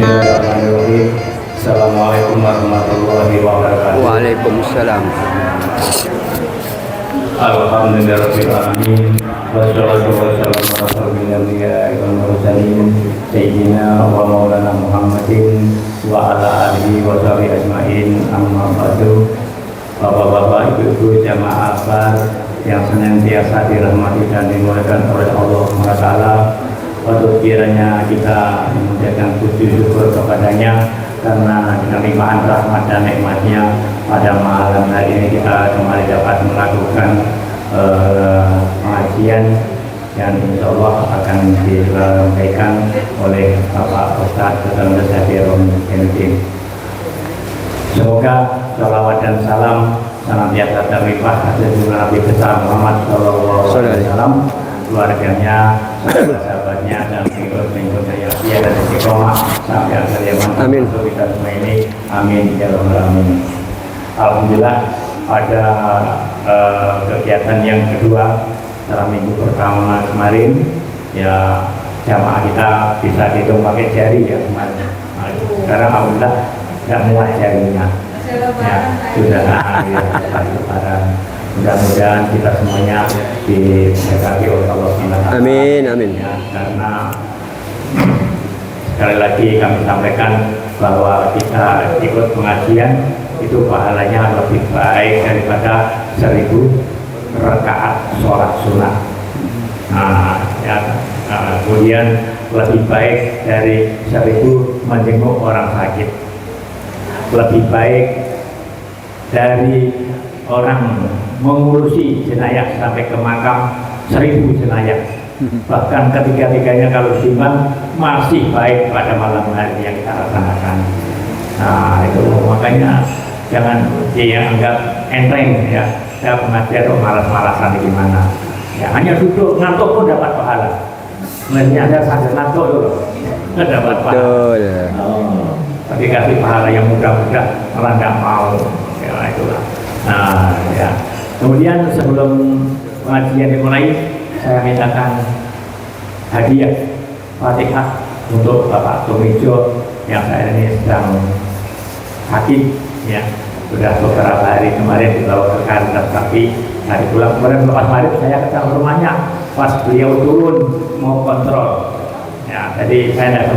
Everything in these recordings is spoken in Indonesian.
Bismillahirrahmanirrahim. Assalamualaikum warahmatullahi wabarakatuh. Waalaikumsalam. Alhamdulillahirabbil alamin. Wassalatu wassalamu ala asyrofil anbiya'i wal mursalin sayyidina wa maulana Muhammadin wa ala alihi wa sahbihi ajmain. Amma ba'du. Bapak-bapak, ibu-ibu, jamaah akbar yang senantiasa dirahmati dan dimuliakan oleh Allah SWT, waktu kiranya kita menjaga puji syukur kepadanya karena dengan limpahan rahmat dan nikmatnya pada malam hari ini kita kembali dapat melakukan pengajian yang insya Allah akan disampaikan oleh Bapak Ustadz Ketua Sadirul Mukminin. Semoga salawat dan salam senantiasa terlimpah atas Nabi besar Muhammad SAW, keluarganya, sahabat-sahabatnya, dan pengikut-pengikutnya yang setia dan istiqomah sampai akhir zaman. Amin. Untuk kita semua ini, amin ya rabbal alamin. Alhamdulillah pada kegiatan yang kedua dalam minggu pertama kemarin, ya jamaah kita bisa dihitung pakai jari ya kemarin. Sekarang alhamdulillah nggak muat jarinya. Ya, sudah lebaran. Mudah-mudahan kita semuanya diberkati oleh Allah SWT. Amin, amin. Ya, karena sekali lagi kami sampaikan bahwa kita ikut pengajian itu pahalanya lebih baik daripada 1000 rakaat sholat sunnah. Kemudian lebih baik dari 1000 menjenguk orang sakit, lebih baik dari orang mengurusi jenayah sampai ke makam 1000 jenayah. Bahkan ketiga-tiganya kalau timbang masih baik pada malam hari yang kita laksanakan. Nah itu makanya jangan dianggap enteng ya. Saya pengajar kok malas-malasan gimana. Ya hanya duduk ngantuk pun dapat pahala. Mestinya Anda sambil ngantuk dulu dapat pahala. Tapi kasih pahala yang mudah-mudah malah nggak mau. Ya itulah. Nah ya. Kemudian sebelum pengajian dimulai, saya mintakan hadiah Fatihah untuk Bapak Tumijo yang saya ini sedang sakit ya, sudah beberapa hari kemarin dibawa ke kantor, tapi hari pulang kemarin lepas maghrib saya ke rumahnya pas beliau turun mau kontrol ya, jadi saya tidak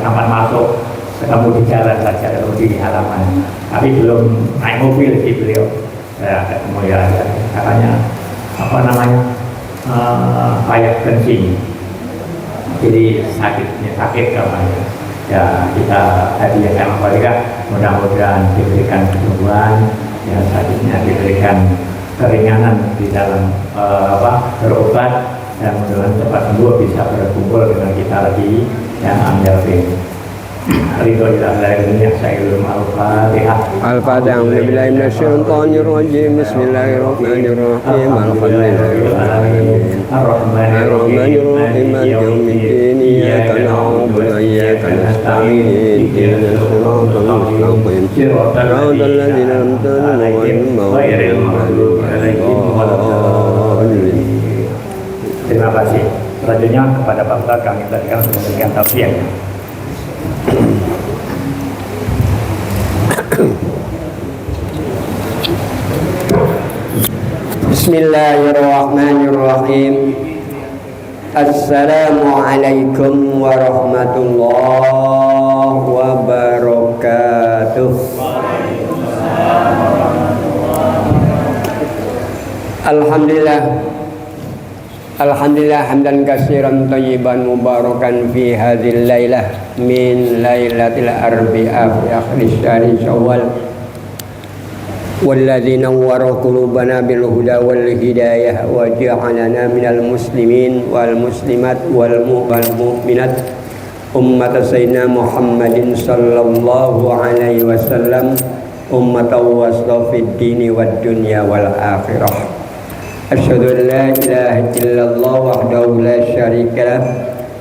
sempat masuk, ketemu di jalan saja, ketemu di halaman, tapi belum naik mobil sih beliau. Saya ketemu ya, katanya apa namanya kayak kencing, jadi sakit katanya. Ya kita hadiahkan mereka, mudah-mudahan diberikan kesembuhan, ya sakitnya diberikan keringanan di dalam berobat, dan mudah-mudahan cepat sembuh bisa berkumpul dengan kita lagi yang ambil ini. Ridho ila dunia sayyidul al-Fatihah. Al-Fatihah. Billahi minasyaitonir rajim. Bismillahirrahmanirrahim. Alhamdulillahirabbil alamin. Arrahmanirrahim. Maliki yaumiddin. Iyyaka na'budu wa iyyaka nasta'in. Ihdinas siratal mustaqim. Siratal ladzina an'amta 'alaihim ghairil maghdubi 'alaihim waladdallin. Terima kasih. Selanjutnya kepada Pak Ustaz kami berikan memberikan tausiahnya. Bismillahirrahmanirrahim. Assalamualaikum warahmatullahi wabarakatuh. Alhamdulillah hamdan katsiran thayyiban mubarakan fi hadzal lailah min lailatil arbi'a fi akhir syahri Syawal. والذي نور قلوبنا بالهدى والهداية وجعلنا من المسلمين والمسلمات والمؤمنات أمة سيدنا محمد صلى الله عليه وسلم أمة وسط في الدين والدنيا والآخرة. أشهد أن لا إله إلا الله وحده لا شريك له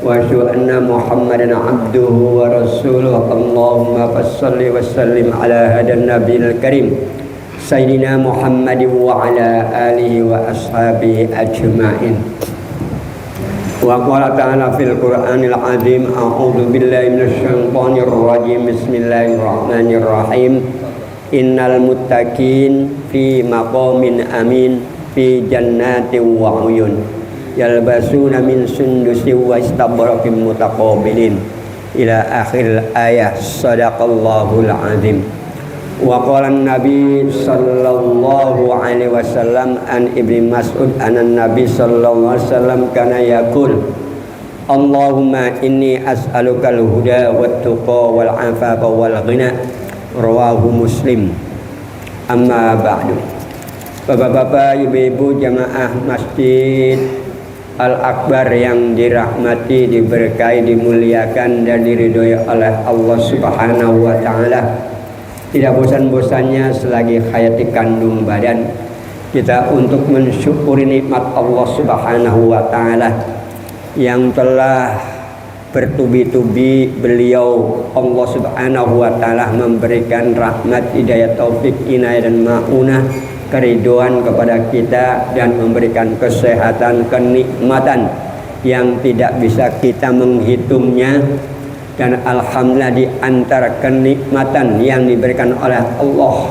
وأشهد أن محمدا عبده ورسوله. اللهم صل وسلم على هذا النبي الكريم Sayyidina Muhammad wa ala alihi wa ashabihi ajma'in. Wa qala ta'ala fil Qur'anil azim, a'udzu billahi minasyaitonir rajim, bismillahirrahmanirrahim. Innal muttaqin fi maqamin amin fi jannatin wa uyun yalbasuna min sundusin wa istabraqin mutaqabilin ila akhir ayat. Sadaqallahul azim. Wa qala an-nabi sallallahu alaihi wasallam an Ibnu Mas'ud anan nabi sallallahu alaihi wasallam kana yaqul Allahumma inni as'alukal huda wat tuqa wal afafa wal ghina. Rawahu Muslim. Amma ba'du. Bapak-bapak, ibu-ibu jamaah Masjid Al-Akbar yang dirahmati, diberkahi, dimuliakan dan diridhoi oleh Allah Subhanahu wa taala. Tidak bosan-bosannya selagi hayati kandung badan kita untuk mensyukuri nikmat Allah Subhanahu wa taala yang telah bertubi-tubi beliau Allah Subhanahu wa taala memberikan rahmat, hidayah, taufik, inayah dan maunah, keridhaan kepada kita dan memberikan kesehatan, kenikmatan yang tidak bisa kita menghitungnya. Dan alhamdulillah di antara kenikmatan yang diberikan oleh Allah,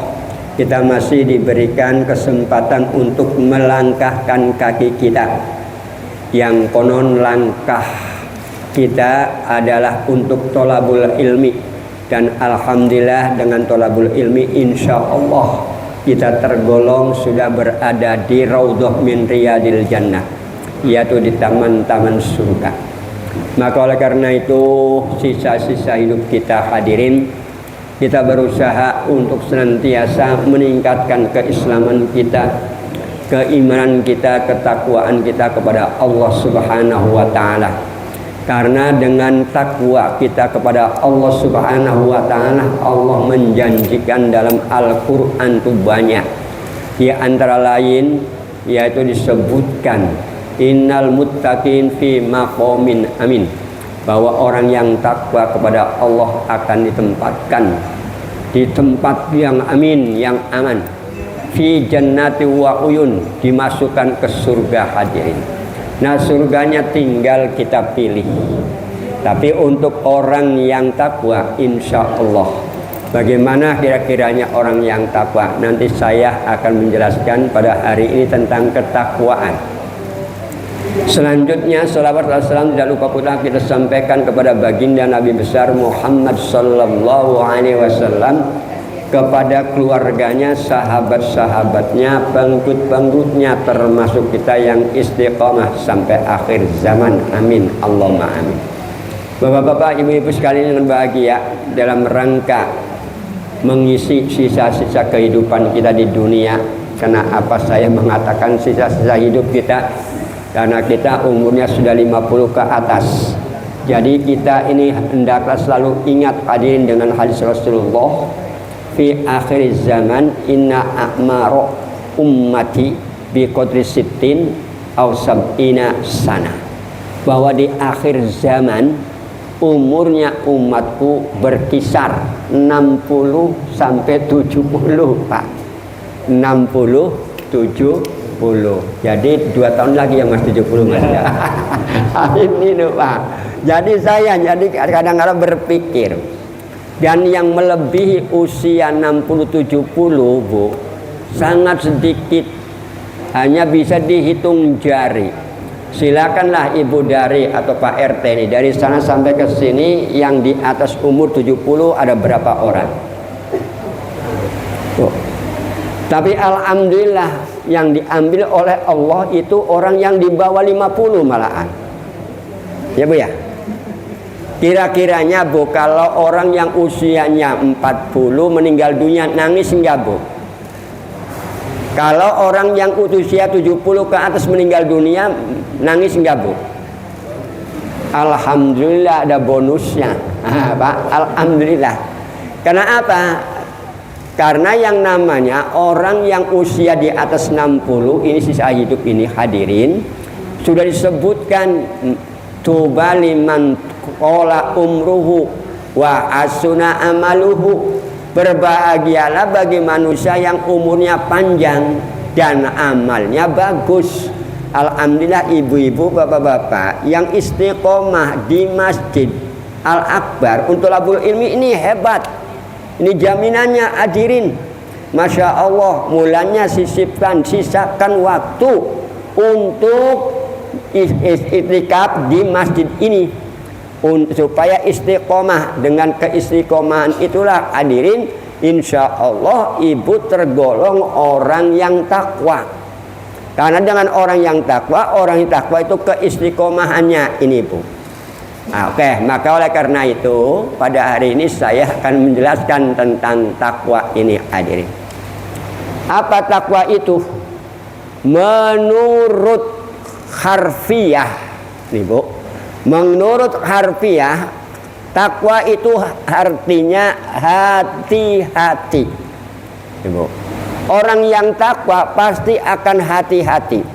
kita masih diberikan kesempatan untuk melangkahkan kaki kita, yang konon langkah kita adalah untuk thalabul ilmi. Dan alhamdulillah dengan thalabul ilmi insya Allah kita tergolong sudah berada di raudhah min riyadil jannah, yaitu di taman-taman surga. Maka oleh karena itu sisa-sisa hidup kita hadirin, kita berusaha untuk senantiasa meningkatkan keislaman kita, keimanan kita, ketakwaan kita kepada Allah Subhanahu wa taala. Karena dengan takwa kita kepada Allah Subhanahu wa taala, Allah menjanjikan dalam Al-Qur'an itu banyak. Di antara lain yaitu disebutkan innal muttaqin fi maqamin amin, bahwa orang yang takwa kepada Allah akan ditempatkan di tempat yang amin, yang aman, fi jannati wa uyun, dimasukkan ke surga hadirin. Nah, surganya tinggal kita pilih. Tapi untuk orang yang takwa insya Allah, bagaimana kira-kiranya orang yang takwa? Nanti saya akan menjelaskan pada hari ini tentang ketakwaan. Selanjutnya salawat wassalam tidak lupa pula kita sampaikan kepada baginda Nabi besar Muhammad sallallahu alaihi wasallam, kepada keluarganya, sahabat-sahabatnya, pengikut-pengikutnya, termasuk kita yang istiqomah sampai akhir zaman. Amin Allahumma amin. Bapak-bapak, ibu-ibu sekalian yang bahagia, dalam rangka mengisi sisa-sisa kehidupan kita di dunia. Karena apa saya mengatakan sisa-sisa hidup kita? Karena kita umurnya sudah 50 ke atas. Jadi kita ini hendaklah selalu ingat hadirin dengan hadis Rasulullah, fi akhir zaman inna a'maro ummati bi qadri sittin aw sab'ina sana, bahwa di akhir zaman umurnya umatku berkisar 60 sampai 70 Pak. 60 70. Jadi 2 tahun lagi yang Mas 70 Mas ya. Ini loh Pak. Jadi saya kadang-kadang berpikir, dan yang melebihi usia 60-70 Bu sangat sedikit, hanya bisa dihitung jari. Silakanlah Ibu dari atau Pak RT ini dari sana sampai ke sini yang di atas umur 70 ada berapa orang? Tuh. Tapi alhamdulillah yang diambil oleh Allah itu orang yang di bawah 50 malahan. Ya Bu ya. Kira-kiranya Bu, kalau orang yang usianya 40 meninggal dunia, nangis enggak Bu? Kalau orang yang usia 70 ke atas meninggal dunia, nangis enggak Bu? Alhamdulillah ada bonusnya. Pak, alhamdulillah. Karena apa? Karena yang namanya orang yang usia di atas 60 ini, sisa hidup ini hadirin, sudah disebutkan tuba liman qala umruhu wa asuna amaluhu, berbahagialah bagi manusia yang umurnya panjang dan amalnya bagus. Alhamdulillah ibu-ibu, bapak-bapak yang istiqomah di Masjid Al-Akbar untuk thalabul ilmi ini hebat. Ini jaminannya hadirin. Masya Allah, mulanya sisakan waktu untuk iktikaf di masjid ini supaya istiqomah. Dengan keistiqomahan itulah hadirin, insya Allah ibu tergolong orang yang takwa. Karena dengan orang yang takwa itu keistiqomahannya ini bu. Oke, maka oleh karena itu pada hari ini saya akan menjelaskan tentang takwa ini hadirin. Apa takwa itu? Menurut harfiah nih bu, menurut harfiah takwa itu artinya hati-hati nih, bu. Orang yang takwa pasti akan hati-hati.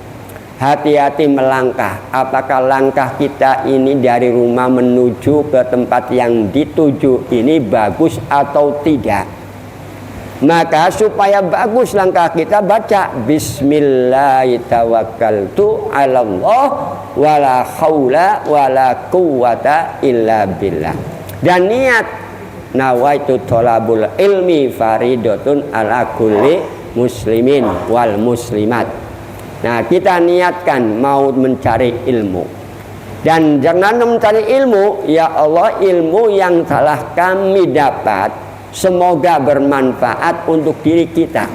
Hati-hati melangkah. Apakah langkah kita ini dari rumah menuju ke tempat yang dituju ini bagus atau tidak? Maka supaya bagus langkah kita, baca Bismillahirrahmanirrahim Allah wala haula wala quwata illa billah. Dan niat nawaitu thalabul ilmi faridatun ala kulli muslimin wal muslimat. Nah, kita niatkan mau mencari ilmu. Dan jangan mencari ilmu, ya Allah, ilmu yang telah kami dapat semoga bermanfaat untuk diri kita.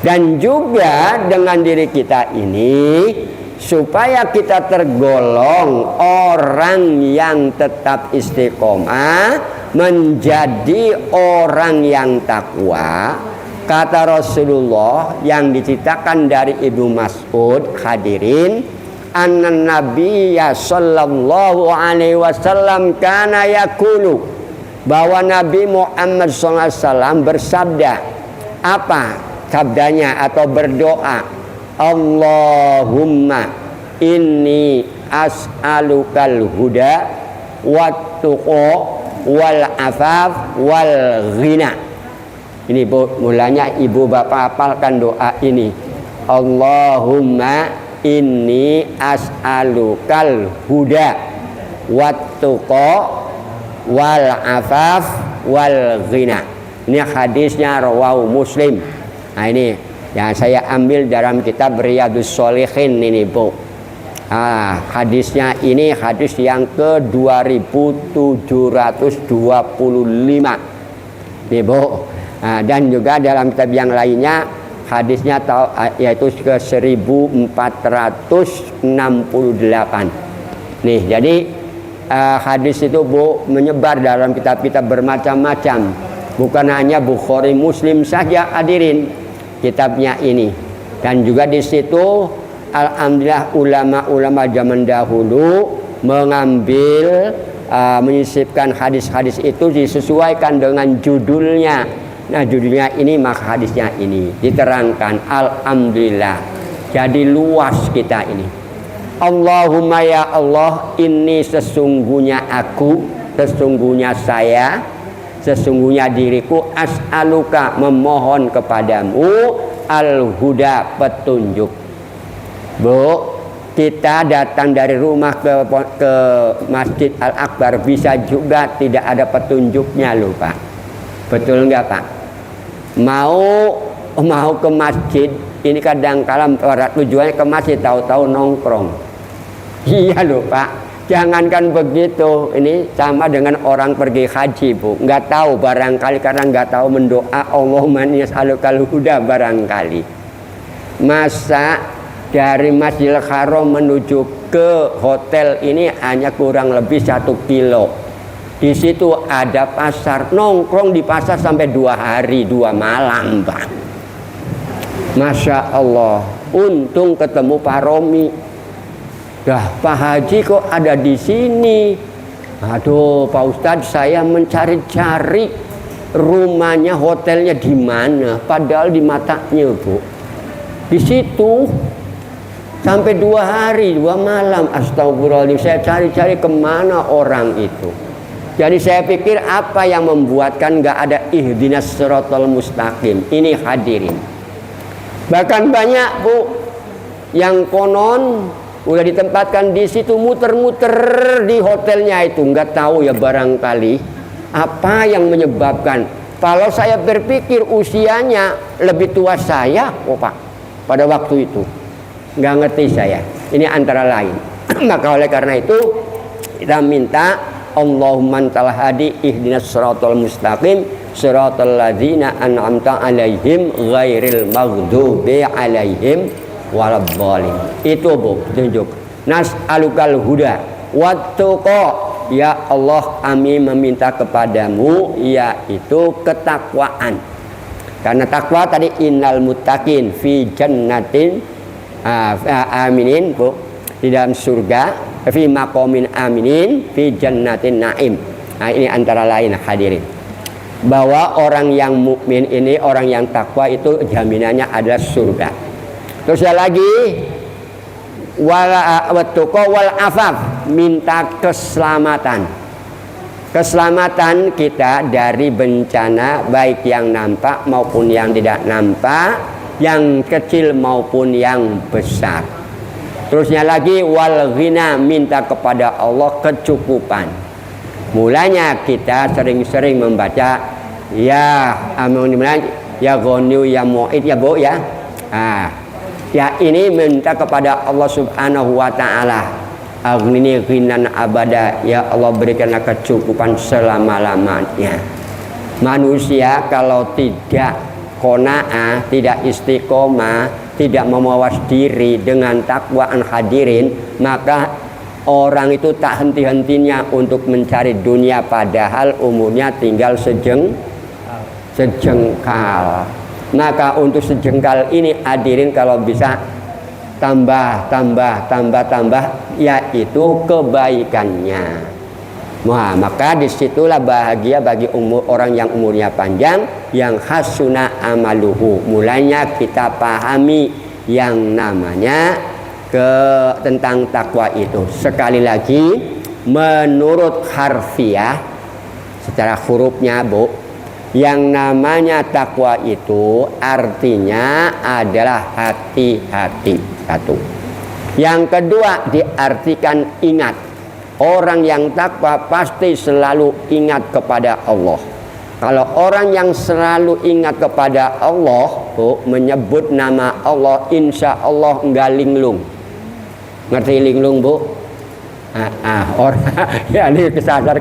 Dan juga dengan diri kita ini supaya kita tergolong orang yang tetap istiqomah, menjadi orang yang takwa. Kata Rasulullah yang diceritakan dari Ibnu Mas'ud, hadirin, anna nabiyya sallallahu alaihi wasallam kana yaqulu, bahwa Nabi Muhammad SAW bersabda. Apa sabdanya atau berdoa? Allahumma inni as'alukal huda wattuqa wal afaf wal ghina. Ini bu, mulanya ibu bapak hafalkan doa ini. Allahumma inni as'alukal huda wattuqa wal afaf wal ghina. Ini hadisnya rawahu Muslim. Nah ini yang saya ambil dalam kitab Riyadhus Shalihin ini bu. Hadisnya ini hadis yang ke 2725 nih bu. Dan juga dalam kitab yang lainnya hadisnya yaitu ke 1468 nih. Jadi hadis itu bu menyebar dalam kitab-kitab bermacam-macam, bukan hanya Bukhari Muslim saja hadirin kitabnya ini. Dan juga di situ alhamdulillah ulama-ulama zaman dahulu mengambil menyisipkan hadis-hadis itu disesuaikan dengan judulnya. Nah judulnya ini maka hadisnya ini diterangkan. Alhamdulillah jadi luas kita ini. Allahumma ya Allah, ini sesungguhnya aku, sesungguhnya saya, sesungguhnya diriku, as'aluka memohon kepadamu al-huda petunjuk. Bu, kita datang dari rumah ke Masjid Al-Akbar bisa juga tidak ada petunjuknya loh Pak. Betul enggak Pak? Mau ke masjid ini kadang-kala tujuannya ke masjid, tahu-tahu nongkrong. Iya loh Pak, jangankan begitu, ini sama dengan orang pergi haji bu, nggak tahu barangkali karena nggak tahu mendoa Allahumma inni as'alukal huda barangkali. Masa dari Masjidil Haram menuju ke hotel ini hanya kurang lebih 1 kilo. Di situ ada pasar, nongkrong di pasar sampai 2 hari 2 malam Pak. Masya Allah, untung ketemu Pak Romi. Dah Pak Haji kok ada di sini? Aduh Pak Ustadz, saya mencari-cari rumahnya, hotelnya di mana? Padahal di matanya bu, di situ sampai 2 hari 2 malam. Astagfirullahaladzim, saya cari-cari kemana orang itu. Jadi saya pikir apa yang membuatkan nggak ada ihdinas siratal mustaqim ini hadirin. Bahkan banyak bu yang konon udah ditempatkan di situ muter-muter di hotelnya itu, nggak tahu ya barangkali apa yang menyebabkan. Kalau saya berpikir usianya lebih tua saya, Pak, pada waktu itu nggak ngerti saya. Ini antara lain. Maka oleh karena itu kita minta Allahumma antal hadi ihdinas siratal mustaqim siratal ladzina an'amta alaihim ghairil maghdubi alaihim waladdallin. Itu Bu, tunjuk. Nas'alukal huda wattaqwa. Ya Allah, kami meminta kepadamu yaitu ketakwaan. Karena takwa tadi innal muttaqin fi jannatin aminin Bu, di dalam surga, fi maqamin aminin fi jannatin naim. Nah, ini antara lain hadirin, bahwa orang yang mukmin ini, orang yang takwa itu jaminannya adalah surga. Terus lagi wal afaf, minta keselamatan. Keselamatan kita dari bencana baik yang nampak maupun yang tidak nampak, yang kecil maupun yang besar. Terusnya lagi wal ghina, minta kepada Allah kecukupan. Mulanya kita sering-sering membaca ya ya ghaniyu ya mu'id ya Bu ya. Ya ini minta kepada Allah Subhanahu wa taala. Aghnini ghinan abada, ya Allah berikanlah kecukupan selama-lamanya. Manusia kalau tidak qanaah, tidak istiqomah, tidak memawas diri dengan takwaan hadirin, maka orang itu tak henti-hentinya untuk mencari dunia padahal umurnya tinggal sejengkal. Maka untuk sejengkal ini hadirin kalau bisa tambah, yaitu kebaikannya. Wah, maka disitulah bahagia bagi orang yang umurnya panjang, yang hasuna amaluhu. Mulanya kita pahami yang namanya tentang takwa itu. Sekali lagi, menurut harfiah secara hurufnya Bu, yang namanya takwa itu artinya adalah hati-hati. Satu. Yang kedua diartikan ingat. Orang yang takwa pasti selalu ingat kepada Allah. Kalau orang yang selalu ingat kepada Allah, Bu, menyebut nama Allah, insya Allah enggak linglung. Ngerti linglung Bu? Orang ya ini kesasar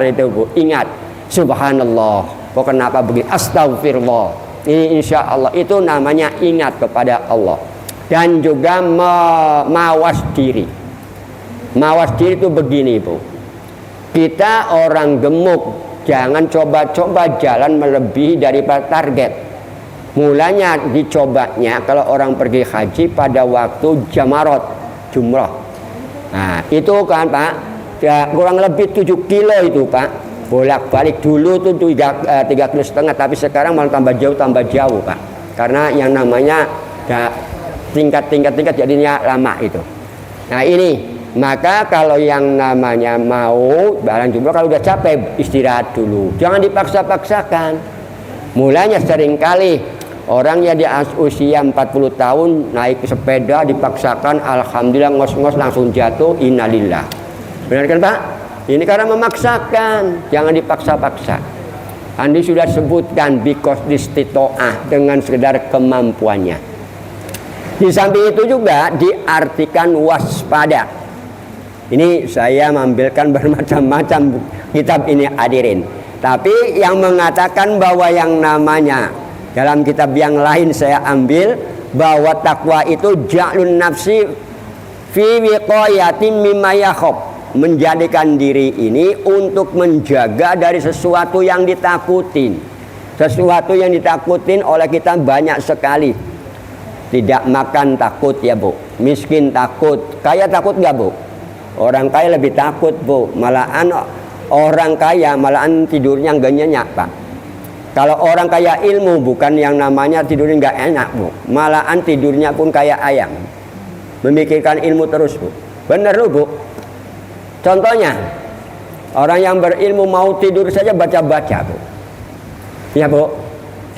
itu Bu. Ingat, subhanallah. Kok kenapa begini? Astagfirullah. Ini insya Allah itu namanya ingat kepada Allah. Dan juga mawas diri. Mawas diri itu begini Bu. Kita orang gemuk, jangan coba-coba jalan melebihi daripada target. Mulanya dicobanya kalau orang pergi haji pada waktu jamarot, jumrah. Nah itu kan Pak, ya, kurang lebih 7 kilo itu Pak. Bolak-balik dulu tuh 3,5 kilo, tapi sekarang malah tambah jauh Pak. Karena yang namanya ya, tingkat jadinya lama itu. Nah ini, maka kalau yang namanya mau barang jumlah, kalau udah capek istirahat dulu, jangan dipaksa-paksakan. Mulanya seringkali orang yang di usia 40 tahun naik sepeda dipaksakan, alhamdulillah ngos-ngos langsung jatuh, innalillah. Benar kan Pak? Ini karena memaksakan, jangan dipaksa-paksa. Andi sudah sebutkan because istitoah, dengan sekedar kemampuannya. Di samping itu juga diartikan waspada. Ini saya mengambilkan bermacam-macam kitab ini hadirin. Tapi yang mengatakan bahwa yang namanya dalam kitab yang lain saya ambil bahwa takwa itu ja'lun nafsi fi wiqayatin mimma yakhaf. Menjadikan diri ini untuk menjaga dari sesuatu yang ditakutin. Sesuatu yang ditakutin oleh kita banyak sekali. Tidak makan takut ya Bu, miskin takut, kaya takut nggak Bu? Orang kaya lebih takut Bu, malahan orang kaya malahan tidurnya nggak nyenyak Pak. Kalau orang kaya ilmu bukan yang namanya tidurnya nggak enak Bu, malahan tidurnya pun kayak ayam, memikirkan ilmu terus Bu. Bener loh Bu. Contohnya, orang yang berilmu mau tidur saja baca-baca Bu. Ya Bu.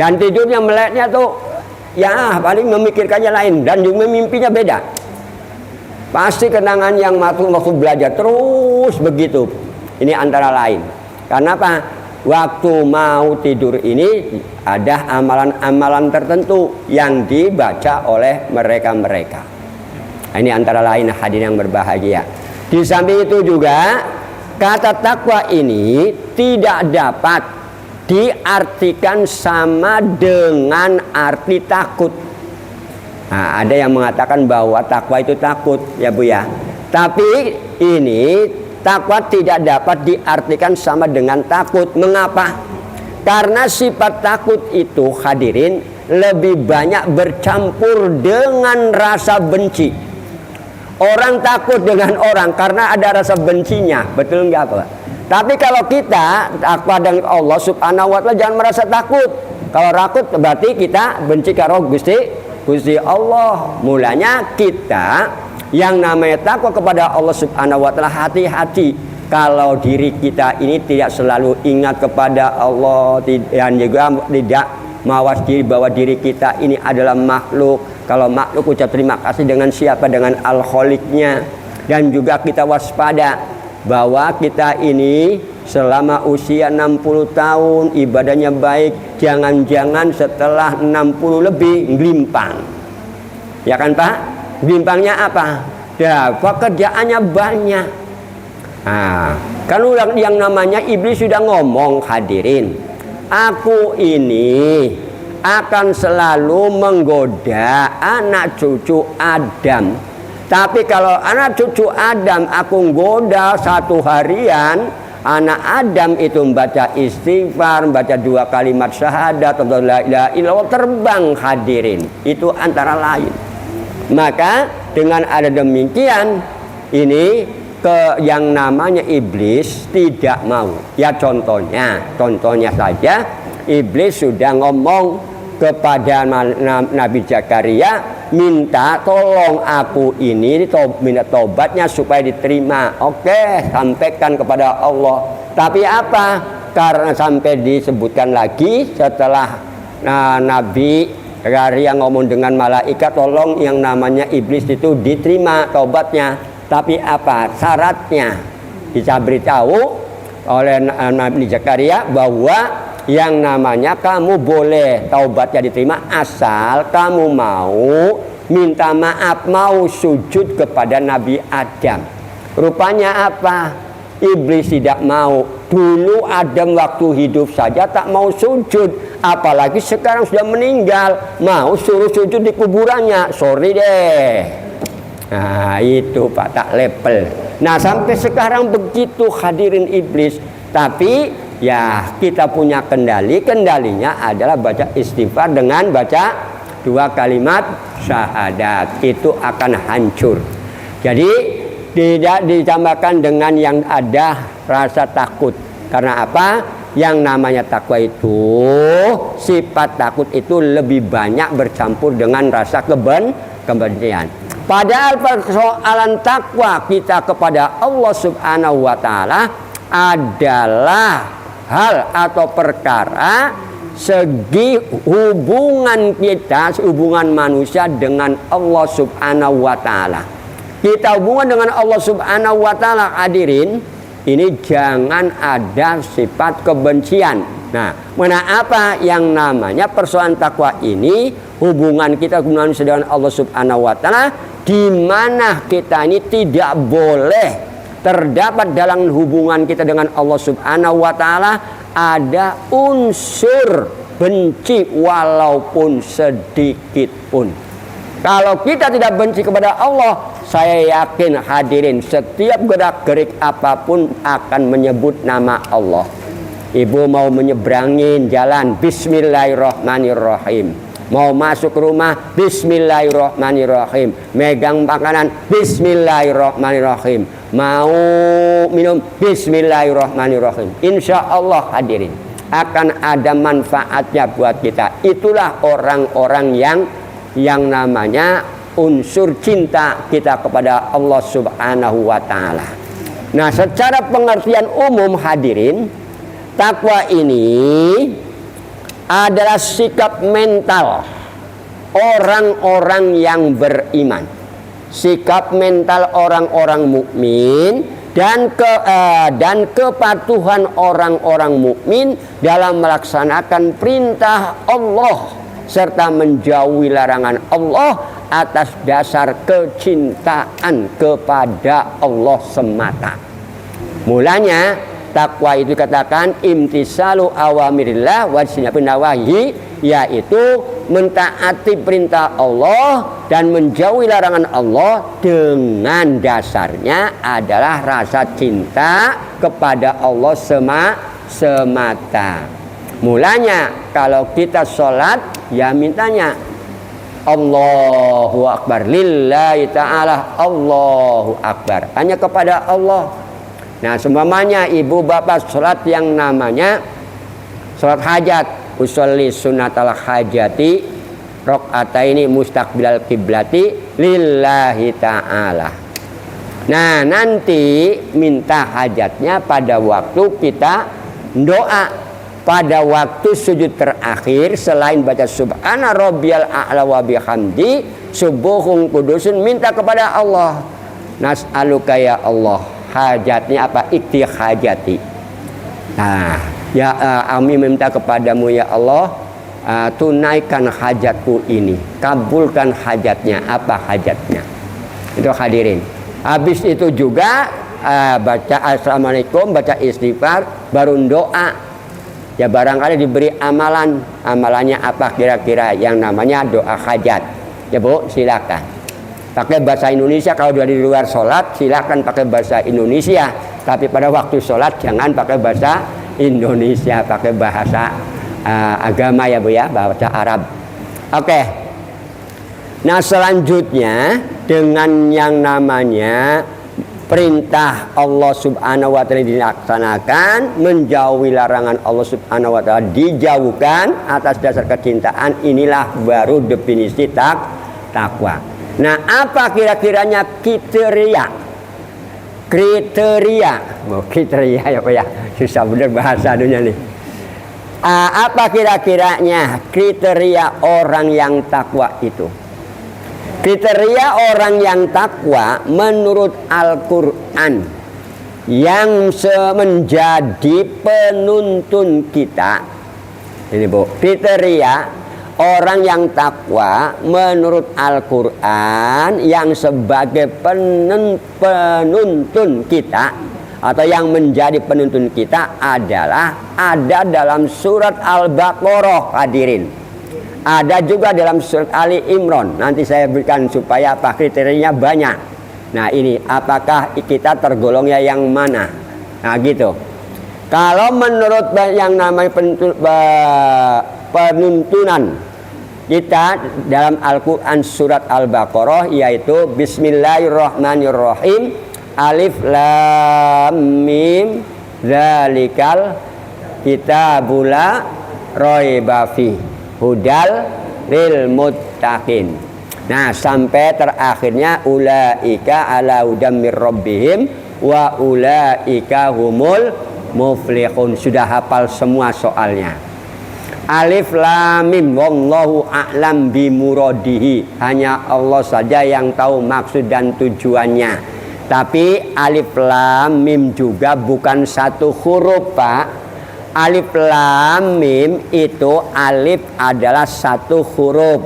Dan tidurnya meleknya tuh ya paling memikirkannya lain dan juga mimpinya beda. Pasti kenangan yang waktu belajar terus begitu. Ini antara lain. Karena apa? Waktu mau tidur ini ada amalan-amalan tertentu yang dibaca oleh mereka-mereka. Ini antara lain hadirin yang berbahagia. Di samping itu juga kata takwa ini tidak dapat diartikan sama dengan arti takut. Nah, ada yang mengatakan bahwa takwa itu takut, ya Bu ya. Tapi ini takwa tidak dapat diartikan sama dengan takut. Mengapa? Karena sifat takut itu hadirin lebih banyak bercampur dengan rasa benci. Orang takut dengan orang karena ada rasa bencinya, betul nggak Pak? Tapi kalau kita takwa dengan Allah Subhanahu wa Ta'ala, jangan merasa takut. Kalau takut berarti kita benci karo Gusti Allah. Mulanya kita yang namanya takwa kepada Allah Subhanahu wa Ta'ala, hati-hati kalau diri kita ini tidak selalu ingat kepada Allah dan juga tidak mawas diri bahwa diri kita ini adalah makhluk. Kalau makhluk ucap terima kasih dengan siapa? Dengan Al-Khaliqnya. Dan juga kita waspada bahwa kita ini selama usia 60 tahun ibadahnya baik, jangan-jangan setelah 60 lebih ngelimpang. Ya kan Pak? Ngelimpangnya apa? Ya, pekerjaannya banyak. Nah, kan yang namanya iblis sudah ngomong hadirin, aku ini akan selalu menggoda anak cucu Adam. Tapi kalau anak cucu Adam aku goda satu harian, anak Adam itu membaca istighfar, membaca 2 kalimat syahadat atau la ilaha illallah, terbang hadirin. Itu antara lain. Maka dengan ada demikian, ini yang namanya iblis tidak mau. Ya contohnya saja, iblis sudah ngomong kepada Nabi Zakaria, minta tolong aku ini minta tobatnya supaya diterima. Oke, sampaikan kepada Allah. Tapi apa? Karena sampai disebutkan lagi setelah Nabi Zakaria ngomong dengan malaikat, tolong yang namanya iblis itu diterima tobatnya. Tapi apa syaratnya? Bisa beritahu oleh Nabi Zakaria bahwa yang namanya kamu boleh taubatnya diterima asal kamu mau minta maaf, mau sujud kepada Nabi Adam. Rupanya apa? Iblis tidak mau. Dulu Adam waktu hidup saja tak mau sujud, apalagi sekarang sudah meninggal mau suruh sujud di kuburannya. Sorry deh. Nah itu Pak, tak level. Nah sampai sekarang begitu hadirin iblis. Tapi ya kita punya kendalinya adalah baca istighfar dengan baca 2 kalimat syahadat. Itu akan hancur. Jadi tidak ditambahkan dengan yang ada rasa takut. Karena apa? Yang namanya takwa itu, sifat takut itu lebih banyak bercampur dengan rasa kebencian. Padahal persoalan takwa kita kepada Allah Subhanahu wa Ta'ala adalah hal atau perkara segi hubungan kita, hubungan manusia dengan Allah Subhanahu wa Ta'ala. Kita hubungan dengan Allah Subhanahu wa Ta'ala hadirin, ini jangan ada sifat kebencian. Nah, apa yang namanya persoalan takwa ini, hubungan kita dengan Allah Subhanahu wa Ta'ala, di mana kita ini tidak boleh terdapat dalam hubungan kita dengan Allah Subhanahu wa Ta'ala ada unsur benci walaupun sedikit pun. Kalau kita tidak benci kepada Allah, saya yakin hadirin setiap gerak-gerik apapun akan menyebut nama Allah. Ibu mau menyeberangin jalan, bismillahirrahmanirrahim. Mau masuk rumah, bismillahirrahmanirrahim. Megang makanan, bismillahirrahmanirrahim. Mau minum, bismillahirrahmanirrahim. Insya Allah hadirin akan ada manfaatnya buat kita. Itulah orang-orang yang namanya unsur cinta kita kepada Allah Subhanahu wa Ta'ala. Nah, secara pengertian umum hadirin, takwa ini adalah sikap mental orang-orang yang beriman, sikap mental orang-orang mukmin dan kepatuhan orang-orang mukmin dalam melaksanakan perintah Allah serta menjauhi larangan Allah atas dasar kecintaan kepada Allah semata. Mulanya takwa itu katakan imtisalu awamirillah wa jinabun nawahi, yaitu mentaati perintah Allah dan menjauhi larangan Allah dengan dasarnya adalah rasa cinta kepada Allah semata. Mulanya kalau kita sholat ya mintanya Allahu Akbar, lillahi ta'ala, Allahu Akbar, hanya kepada Allah. Nah, seumpamanya ibu bapak sholat yang namanya sholat hajat, usolli sunatal hajati rok'ataini mustaqbilal kiblati lillahi ta'ala. Nah, nanti minta hajatnya pada waktu kita doa, pada waktu sujud terakhir selain baca subhana rabbiyal a'la wa bihamdi subuhun kudusun, minta kepada Allah. Nas'aluka ya Allah, hajatnya apa? Ikti hajati. Nah, ya kami minta kepadamu ya Allah, tunaikan hajatku ini, kabulkan hajatnya. Apa hajatnya? Itu hadirin. Habis itu juga baca assalamualaikum, baca istighfar, baru doa. Ya barangkali diberi amalan, amalannya apa kira-kira yang namanya doa hajat. Ya Bu, silakan. Pakai bahasa Indonesia, kalau dari luar sholat silakan pakai bahasa Indonesia. Tapi pada waktu sholat jangan pakai bahasa Indonesia, pakai bahasa agama ya Bu ya, bahasa Arab. Oke. Nah selanjutnya dengan yang namanya perintah Allah subhanahu wa ta'ala dilaksanakan, menjauhi larangan Allah subhanahu wa ta'ala dijauhkan atas dasar kecintaan, inilah baru definisi takwa. Nah apa kira-kiranya kriteria? Kriteria ya Pak ya, susah bener bahasa dunia nih. Apa kira-kiranya kriteria orang yang takwa itu? Kriteria orang yang takwa menurut Al-Quran yang menjadi penuntun kita. Ini Bu, kriteria orang yang takwa menurut Al-Quran yang sebagai penuntun kita atau yang menjadi penuntun kita adalah ada dalam surat Al-Baqarah, hadirin. Ada juga dalam surat Ali Imran. Nanti saya berikan supaya apa kriterianya banyak. Nah ini apakah kita tergolongnya yang mana? Nah gitu. Kalau menurut yang namanya penuntunan kita dalam Al-Quran surat Al-Baqarah, yaitu Bismillahirrahmanirrahim, Alif Lam Mim Zalikal Kitabula Raiba Fihi Hudal lil muttaqin. Nah sampai terakhirnya ulaika ala hudam mir rabbihim wa ulaika humul muflihun. Sudah hafal semua soalnya. Alif lam mim wallahu a'lam bimuradihi, hanya Allah saja yang tahu maksud dan tujuannya. Tapi alif lam mim juga bukan satu huruf Pak. Alif lam mim itu alif adalah satu huruf,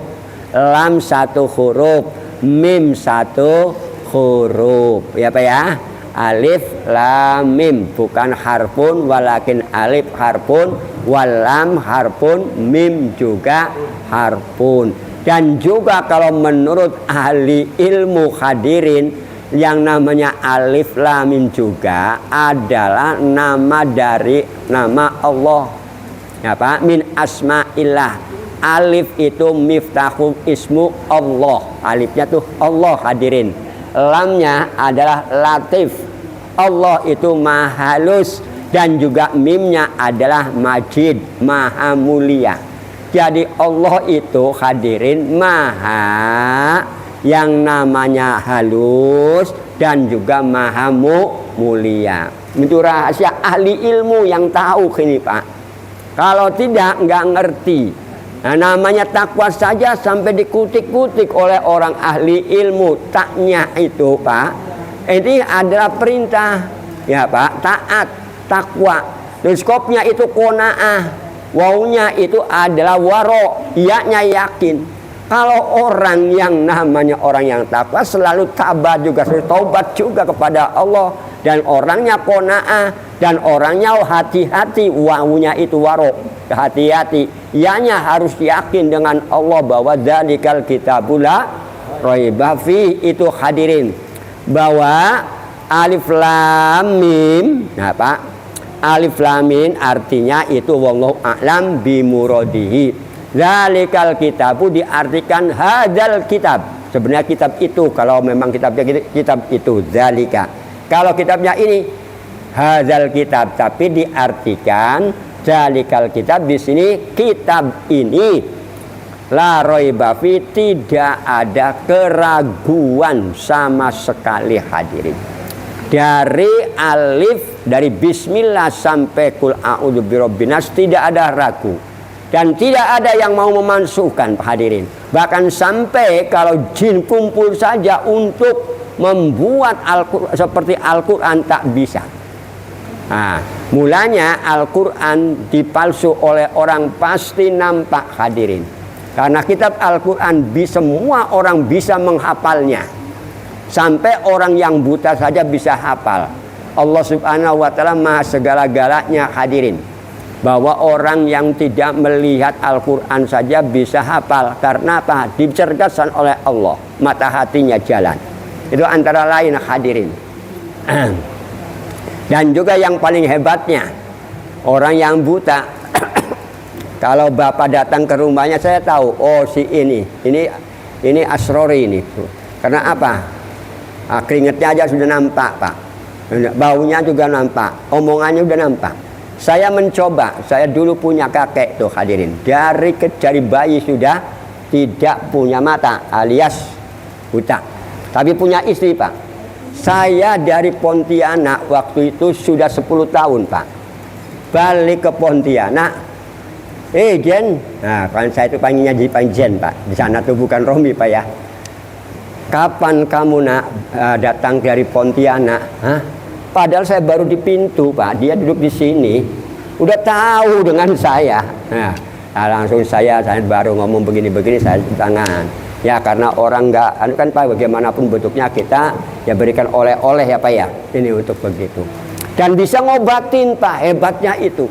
lam satu huruf, mim satu huruf. Ya Pak ya? Alif lam mim bukan harfun, walakin alif harfun, walam harfun, mim juga harfun. Dan juga kalau menurut ahli ilmu hadirin, yang namanya alif lam mim juga adalah nama dari nama Allah. Ya Pak, min asma'illah. Alif itu miftahul ismu Allah. Alifnya tuh Allah hadirin. Lamnya adalah latif. Allah itu maha halus, dan juga mimnya adalah majid, maha mulia. Jadi Allah itu hadirin maha yang namanya halus dan juga maha mulia. Itu rahasia ahli ilmu yang tahu ini Pak. Kalau tidak nggak ngerti. Nah, namanya takwa saja sampai dikutik-kutik oleh orang ahli ilmu. Taknya itu Pak, ini adalah perintah ya Pak, taat, takwa. Terus kopnya itu kona'ah, wawunya itu adalah waro, iyanya yakin. Kalau orang yang namanya orang yang takwa selalu tabat juga, selalu taubat juga kepada Allah. Dan orangnya kona'ah, dan orangnya hati-hati, wawunya itu waro, hati-hati. Ianya harus yakin dengan Allah bahwa dzalikal kitabul la raiba fi, itu hadirin. Bahwa alif lam mim, nah Pak, alif lam mim artinya itu wallahu a'lam bimuradihi. Dzalikal kitabu diartikan hadzal kitab. Sebenarnya kitab itu, kalau memang kitabnya kitab itu dzalika. Kalau kitabnya ini hadzal kitab, tapi diartikan dzalikal kitab di sini kitab ini la raiba fi, tidak ada keraguan sama sekali hadirin. Dari alif, dari bismillah sampai kul a'udzu birabbinas tidak ada ragu. Dan tidak ada yang mau memansuhkan hadirin. Bahkan sampai kalau jin kumpul saja untuk membuat seperti Al-Quran tak bisa. Nah, mulanya Al-Quran dipalsu oleh orang pasti nampak hadirin. Karena kitab Al-Quran semua orang bisa menghafalnya. Sampai orang yang buta saja bisa hafal. Allah subhanahu wa ta'ala maha segala-galanya hadirin. Bahwa orang yang tidak melihat Al-Quran saja bisa hafal. Karena apa? Dicerdaskan oleh Allah. Mata hatinya jalan. Itu antara lain hadirin. Dan juga yang paling hebatnya, orang yang buta, kalau bapak datang ke rumahnya saya tahu, oh si ini Asrori ini. Karena apa? Keringetnya aja sudah nampak Pak. Baunya juga nampak, omongannya sudah nampak. Saya mencoba, saya dulu punya kakek tuh hadirin. Dari bayi sudah tidak punya mata alias buta. Tapi punya istri Pak. Saya dari Pontianak waktu itu sudah 10 tahun Pak. Balik ke Pontianak. Jen. Nah kan saya itu panggilnya Jen Pak. Di sana tuh bukan Romi Pak ya. Kapan kamu datang dari Pontianak? Hah? Padahal saya baru di pintu Pak. Dia duduk di sini. Udah tahu dengan saya. Nah langsung saya baru ngomong begini-begini, saya tangan. Ya karena orang enggak, kan Pak, bagaimanapun bentuknya kita ya berikan oleh-oleh ya Pak ya. Ini untuk begitu. Dan bisa ngobatin Pak, hebatnya itu.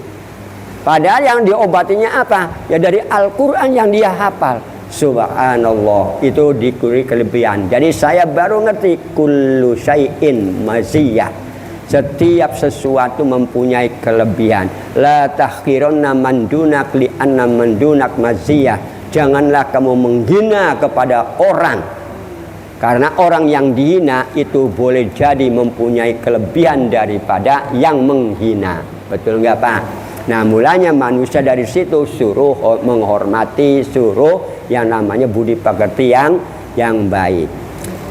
Padahal yang diobatinya apa? Ya dari Al-Quran yang dia hafal. Subhanallah, itu dikuri kelebihan. Jadi saya baru ngerti kullu syai'in maziyah. Setiap sesuatu mempunyai kelebihan. La tahkirunna man dunak li anna man dunak maziyah. Janganlah kamu menghina kepada orang. Karena orang yang dihina itu boleh jadi mempunyai kelebihan daripada yang menghina. Betul nggak Pak? Nah mulanya manusia dari situ suruh menghormati, suruh yang namanya budi pekerti yang baik.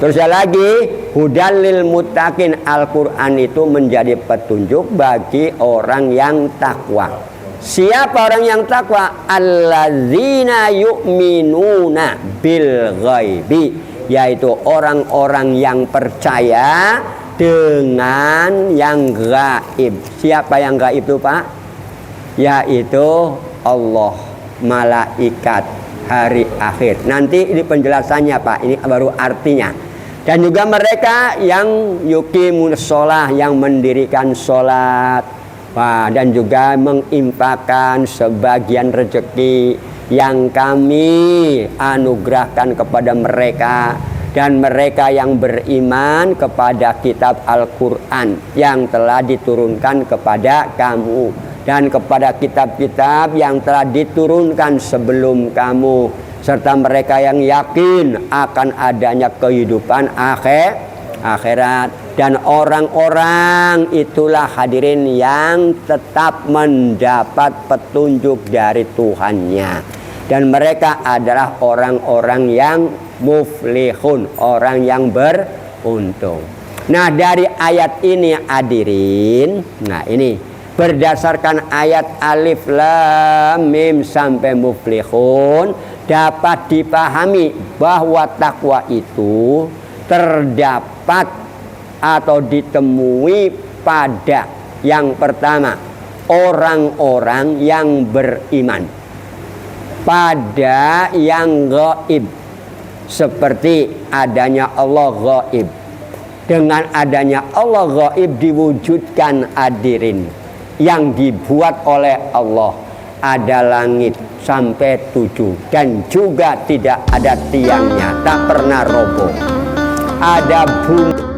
Terus lagi, hudalil muttaqin, Al-Quran itu menjadi petunjuk bagi orang yang takwa. Siapa orang yang takwa? Alladzina yu'minuna bil ghaibi, yaitu orang-orang yang percaya dengan yang gaib. Siapa yang gaib itu Pak? Yaitu Allah, malaikat, hari akhir. Nanti ini penjelasannya Pak, ini baru artinya. Dan juga mereka yang yuqimus sholah, yang mendirikan sholat. Wah, dan juga menginfakkan sebagian rezeki yang kami anugerahkan kepada mereka. Dan mereka yang beriman kepada kitab Al-Quran yang telah diturunkan kepada kamu. Dan kepada kitab-kitab yang telah diturunkan sebelum kamu. Serta mereka yang yakin akan adanya kehidupan akhirat. Dan orang-orang itulah hadirin yang tetap mendapat petunjuk dari Tuhannya. Dan mereka adalah orang-orang yang muflihun, orang yang beruntung. Nah dari ayat ini hadirin, nah ini berdasarkan ayat alif lam mim sampai muflihun dapat dipahami bahwa takwa itu terdapat atau ditemui pada yang pertama orang-orang yang beriman, pada yang gaib, seperti adanya Allah gaib. Dengan adanya Allah gaib diwujudkan hadirin yang dibuat oleh Allah. Ada langit sampai 7 dan juga tidak ada tiangnya, tak pernah roboh. Ada bumi